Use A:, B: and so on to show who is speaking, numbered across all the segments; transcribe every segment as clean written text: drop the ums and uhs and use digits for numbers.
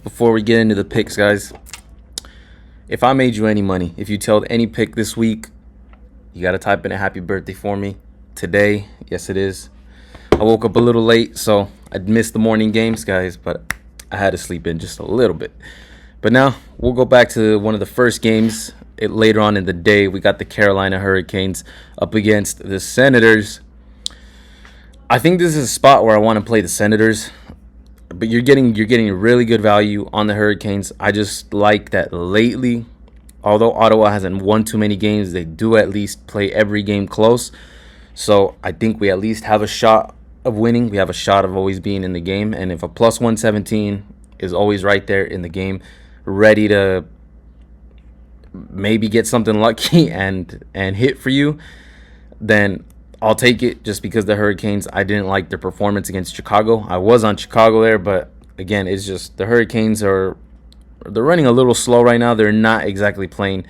A: before we get into the picks, guys, if I made you any money, if you told any pick this week, you got to type in a happy birthday for me today. Yes, it is. I woke up a little late, so I missed the morning games, guys, but I had to sleep in just a little bit. But now we'll go back to one of the first games later on in the day. We got the Carolina Hurricanes up against the Senators. I think this is a spot where I want to play the Senators, but you're getting really good value on the Hurricanes. I just like that lately, although Ottawa hasn't won too many games, they do at least play every game close. So I think we at least have a shot of winning. We have a shot of always being in the game. And if a plus 117 is always right there in the game, ready to maybe get something lucky and hit for you, then I'll take it. Just because the Hurricanes, I didn't like their performance against Chicago. I was on Chicago there, but again, it's just the Hurricanes they're running a little slow right now. They're not exactly playing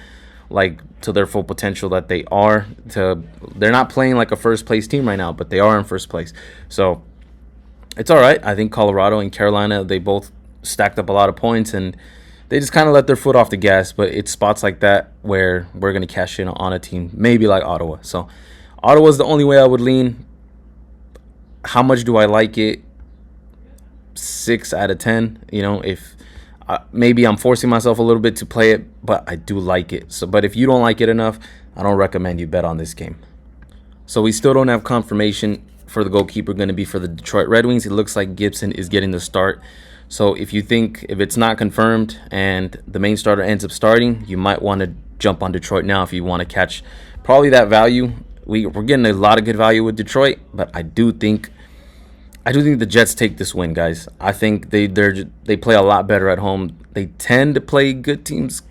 A: like to their full potential that they are. They're not playing like a first place team right now, but they are in first place. So it's all right. I think Colorado and Carolina, they both stacked up a lot of points, and they just kind of let their foot off the gas. But it's spots like that where we're going to cash in on a team maybe like Ottawa. So Ottawa's the only way I would lean. How much do I like it? 6 out of 10. If maybe I'm forcing myself a little bit to play it, but I do like it. But if you don't like it enough, I don't recommend you bet on this game. So we still don't have confirmation for the goalkeeper going to be for the Detroit Red Wings. It looks like Gibson is getting the start. So if it's not confirmed and the main starter ends up starting, you might want to jump on Detroit now if you want to catch probably that value. We're getting a lot of good value with Detroit, but I do think the Jets take this win, guys. I think they play a lot better at home. They tend to play good teams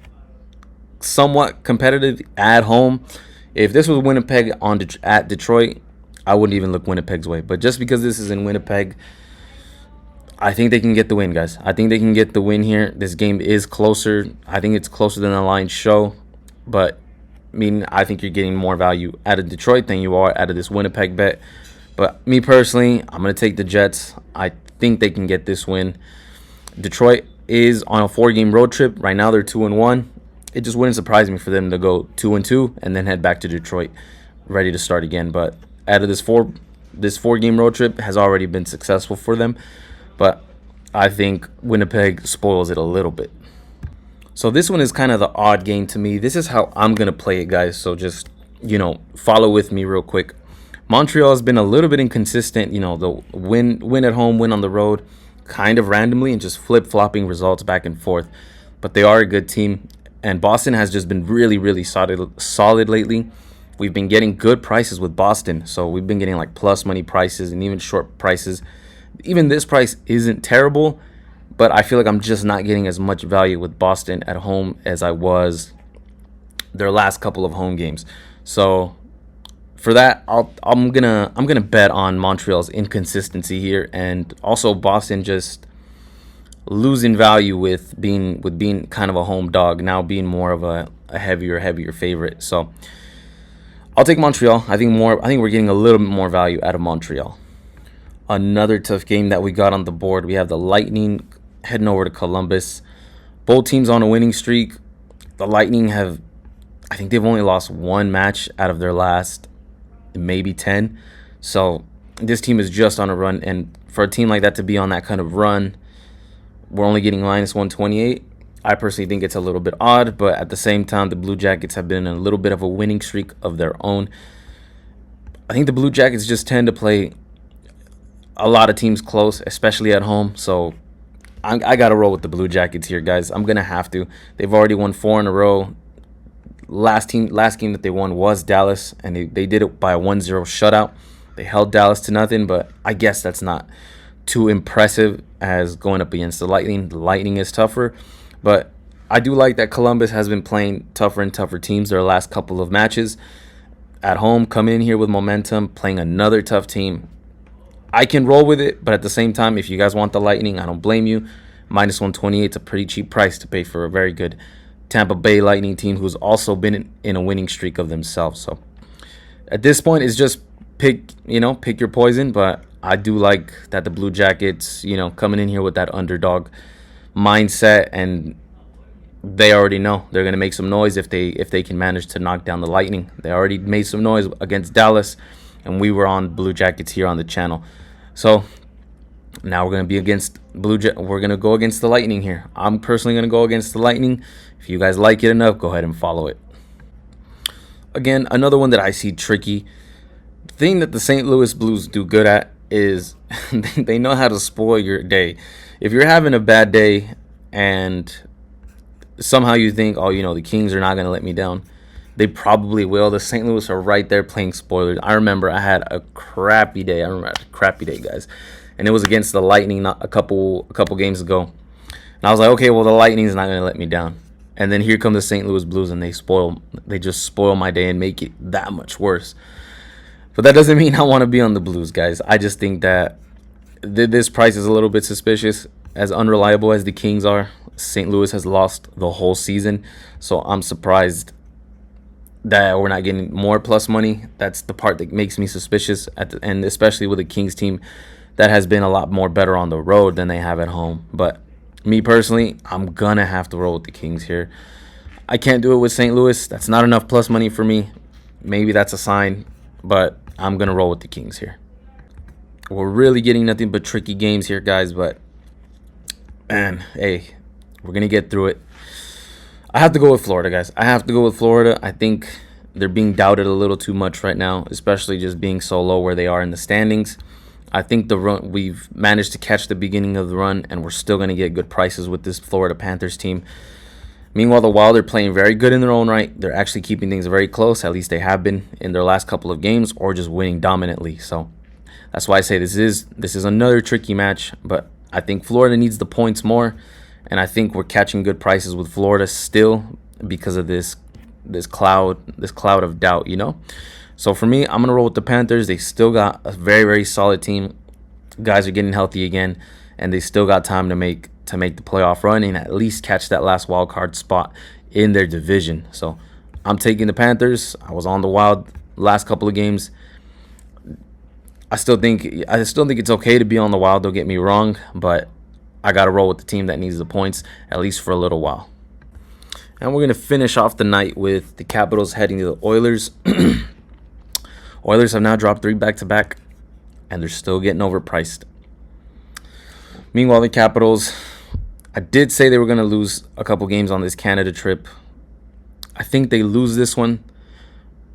A: somewhat competitive at home. If this was Winnipeg at Detroit, I wouldn't even look Winnipeg's way. But just because this is in Winnipeg, I think they can get the win, guys. I think they can get the win here. This game is closer. I think it's closer than the lines show, but I think you're getting more value out of Detroit than you are out of this Winnipeg bet. But me personally, I'm going to take the Jets. I think they can get this win. Detroit is on a 4-game road trip. Right now they're 2-1. It just wouldn't surprise me for them to go 2-2 and then head back to Detroit ready to start again. But out of this 4-game road trip has already been successful for them. But I think Winnipeg spoils it a little bit. So this one is kind of the odd game to me. This is how I'm going to play it, guys. So just, follow with me real quick. Montreal has been a little bit inconsistent. The win at home, win on the road, kind of randomly and just flip-flopping results back and forth. But they are a good team. And Boston has just been really, really solid lately. We've been getting good prices with Boston. So we've been getting like plus money prices and even short prices. Even this price isn't terrible, but I feel like I'm just not getting as much value with Boston at home as I was their last couple of home games. So for that, I'm gonna bet on Montreal's inconsistency here, and also Boston just losing value with being kind of a home dog, now being more of a heavier favorite. So I'll take Montreal. I think we're getting a little bit more value out of Montreal. Another tough game that we got on the board. We have the Lightning heading over to Columbus. Both teams on a winning streak. The Lightning I think they've only lost one match out of their last maybe 10. So this team is just on a run. And for a team like that to be on that kind of run, we're only getting minus 128. I personally think it's a little bit odd. But at the same time, the Blue Jackets have been in a little bit of a winning streak of their own. I think the Blue Jackets just tend to play a lot of teams close, especially at home. So I got to roll with the Blue Jackets here, guys. I'm going to have to. They've already won 4 in a row. Last game that they won was Dallas, and they did it by a 1-0 shutout. They held Dallas to nothing, but I guess that's not too impressive as going up against the Lightning. The Lightning is tougher, but I do like that Columbus has been playing tougher and tougher teams their last couple of matches. At home, coming in here with momentum, playing another tough team. I can roll with it, but at the same time, if you guys want the Lightning, I don't blame you. Minus 128 is a pretty cheap price to pay for a very good Tampa Bay Lightning team who's also been in a winning streak of themselves. So at this point, it's just pick your poison. But I do like that the Blue Jackets, coming in here with that underdog mindset, and they already know they're gonna make some noise if they can manage to knock down the Lightning. They already made some noise against Dallas, and we were on Blue Jackets here on the channel. So now we're gonna be against we're gonna go against the Lightning here. I'm personally gonna go against the Lightning. If you guys like it enough, go ahead and follow it. Again, another one that I see tricky. The thing that the St. Louis Blues do good at is they know how to spoil your day. If you're having a bad day and somehow you think, oh, the Kings are not going to let me down, they probably will. The St. Louis are right there playing spoilers. I remember I had a crappy day. Guys. And it was against the Lightning a couple games ago. And I was like, okay, well, the Lightning's not going to let me down. And then here come the St. Louis Blues, and they just spoil my day and make it that much worse. But that doesn't mean I want to be on the Blues, guys. I just think that this price is a little bit suspicious. As unreliable as the Kings are, St. Louis has lost the whole season. So I'm surprised that we're not getting more plus money. That's the part that makes me suspicious. And especially with the Kings team that has been a lot more better on the road than they have at home. But me personally, I'm going to have to roll with the Kings here. I can't do it with St. Louis. That's not enough plus money for me. Maybe that's a sign, but I'm going to roll with the Kings here. We're really getting nothing but tricky games here, guys, but man, hey, we're going to get through it. I have to go with Florida, guys. I have to go with Florida. I think they're being doubted a little too much right now, especially just being so low where they are in the standings. I think we've managed to catch the beginning of the run, and we're still going to get good prices with this Florida Panthers team. Meanwhile, the Wild are playing very good in their own right. They're actually keeping things very close. At least they have been in their last couple of games, or just winning dominantly. So that's why I say this is another tricky match. But I think Florida needs the points more, and I think we're catching good prices with Florida still because of this cloud of doubt, So for me, I'm going to roll with the Panthers. They still got a very, very solid team. Guys are getting healthy again, and they still got time to make the playoff run and at least catch that last wild card spot in their division. So I'm taking the Panthers. I was on the Wild last couple of games. I still think it's okay to be on the Wild, don't get me wrong, but I got to roll with the team that needs the points, at least for a little while. And we're going to finish off the night with the Capitals heading to the Oilers. Oilers have now dropped 3 back-to-back, and they're still getting overpriced. Meanwhile, the Capitals, I did say they were going to lose a couple games on this Canada trip. I think they lose this one,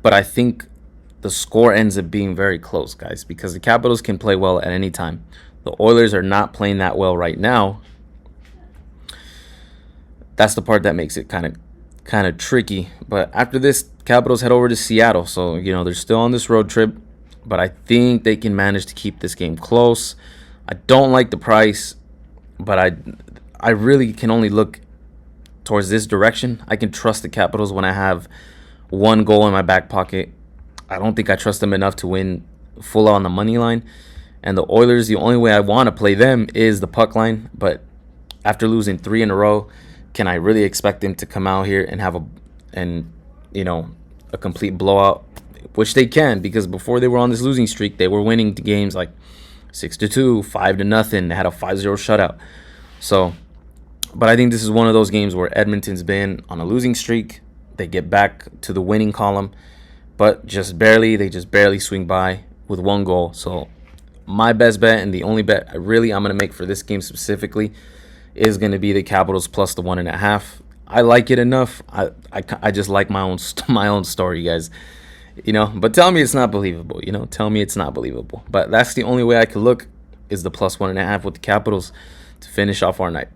A: but I think the score ends up being very close, guys, because the Capitals can play well at any time. The Oilers are not playing that well right now. That's the part that makes it kind of tricky. But after this, Capitals head over to Seattle. So, they're still on this road trip, but I think they can manage to keep this game close. I don't like the price, but I really can only look towards this direction. I can trust the Capitals when I have one goal in my back pocket. I don't think I trust them enough to win full on the money line. And the Oilers, the only way I want to play them is the puck line. But after losing 3 in a row, can I really expect them to come out here and have a complete blowout? Which they can, because before they were on this losing streak, they were winning games like 6-2, 5-0. They had a 5-0 shutout. So, but I think this is one of those games where Edmonton's been on a losing streak. They get back to the winning column, but they just barely swing by with 1 goal. So my best bet, and the only bet I'm going to make for this game specifically, is going to be the Capitals plus the 1.5. I like it enough. I just like my own story, guys. But tell me it's not believable. Tell me it's not believable. But that's the only way I could look, is the plus 1.5 with the Capitals to finish off our night.